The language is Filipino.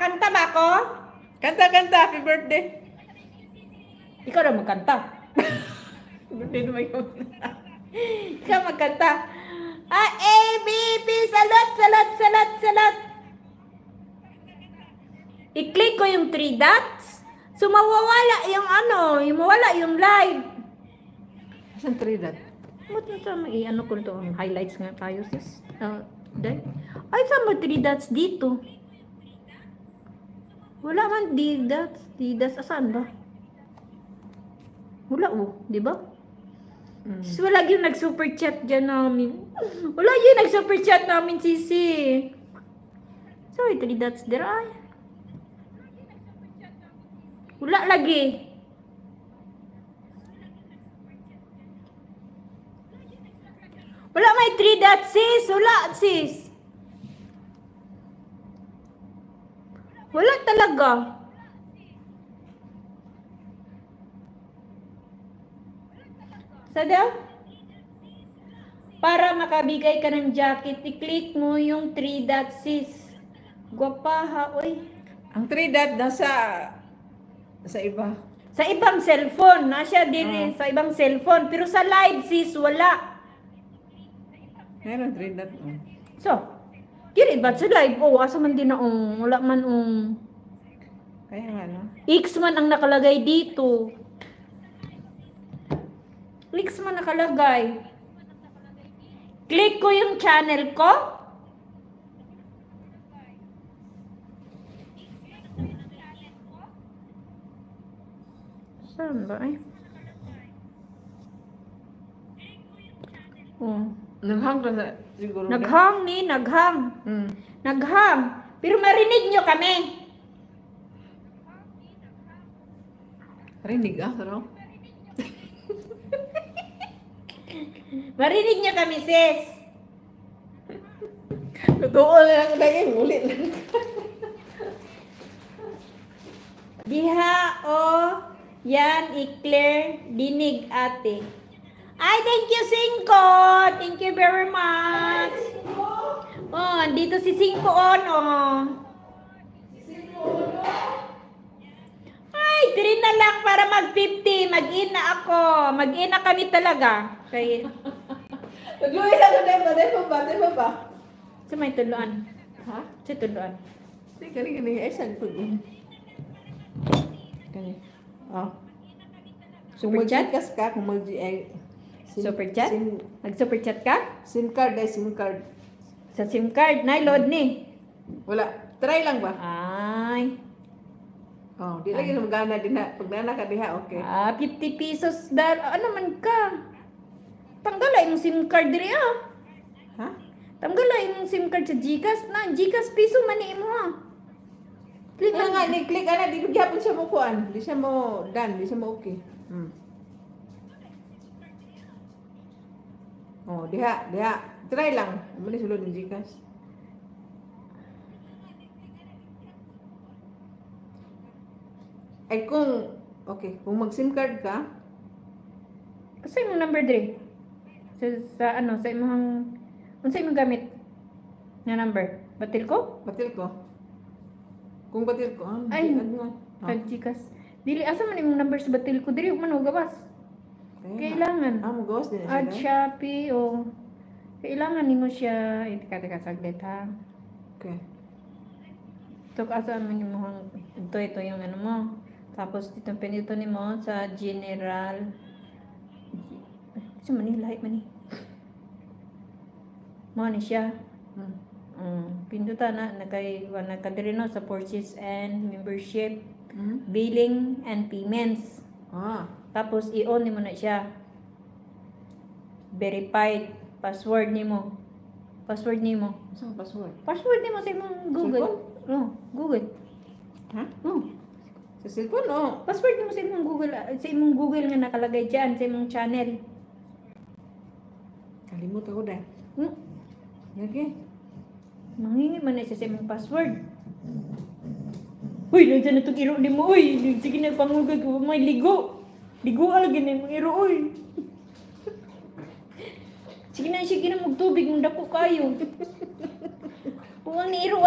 Kakanta ba ako? Kanta, happy birthday. Ikaw na magkanta. Birthday naman yun. Ikaw magkanta. A, B, B, salot, salot, salot, salot. I-click ko yung 3 dots. So, mawawala yung mawala yung live. Asan 3 dot? Ba't na sa ano ko ito? Highlights nga tayo, sis. Ay, saan ba 3 dots dito? Wala man D-dots. D-dots, asan ba? Wala di ba? Sis, wala yung nag-super chat dyan namin. Wala yung nag-super chat namin, sisi. Sorry, 3 dots there ay. Wala lagi. Wala may 3 dots, sis. Wala, sis. Wala talaga. Sada? Para makabigay ka ng jacket, i-click mo yung 3 dots, sis. Gwapaha, oy. Ang 3 dot nasa iba. Sa ibang cellphone, nasya din sa ibang cellphone. Pero sa live, sis, wala. Meron 3 dot. So, kiri ba sa live? Asa man din na wala man Kaya nga, no? X man ang nakalagay dito. X man nakalagay. Click ko yung channel ko. Saan ba ay? Naghang ka sa siguro. Naghang. Naghang. Pero marinig nyo kami. Rinig pero? Marinig nyo kami, sis. Totoo lang lagi ulit lang. Diha, yan, i-clear, dinig, ate. Ay, thank you, Cinco. Thank you very much. Dito si Cinco Ay, 3 na lang para mag-50. Mag-in na ako. Mag-in na kami talaga. Kaya, Nagluwi na ko dahil pa. sa may tuluan. Ha? Sa tuluan. Kani. Ay, saan po yun? Kani. So, Super chat? mag-Gcash ka kung Super chat? Nag-super chat ka? SIM card. Sa SIM card. Na-load ni. Wala. Try lang ba? Ay. Di lagi na magana din ha. Pag nana ka diha, okay. 50 pesos ano man ka? Tanggalay yung SIM card diri Ha? Tanggalay yung SIM card sa GCash na. GCash piso mani mo Click Kaya lang nga, ni-click di magyapon siya mo kuan. Di siya mo done, di siya mo okay. Diha. Try lang. Mali sulod ng GCash. Ay kung mag-SIM card ka, Kasi yung number diri. Sa imong gamit na number. Batil ko? batil ko. Kung batil ko, Ay, ano? GCash. Dili asa man imong number sa batil ko diri man gawas. Kailangan. Mag-gawas din Add Shopee kailangan nimo siya. Teka saglit ha. Okay. Ito asa man ito yung ano mo. Tapos dito pinito nimo sa general. Sa Manila, mani. Mani siya. Pindutan na nakadiri no sa purchase and membership, billing and payments. Tapos i-on nimo na siya. Verified password nimo. Password nimo. Saan password? Password nimo sa imong Google. Google. Ha? Sa Sa cellphone, Password mo sa imong Google nga nakalagay diyan sa imong channel. Kalimut ako dahil. Lagi. Mangingi man na siya sa imong password. Uy, nandiyan na itong iro ni mo, uy. Sige na, pangugag ko, may ligo. Ligo lagi na yung iro, uy. Sige na, magtubig, magdako kayo. Huwag ni iro,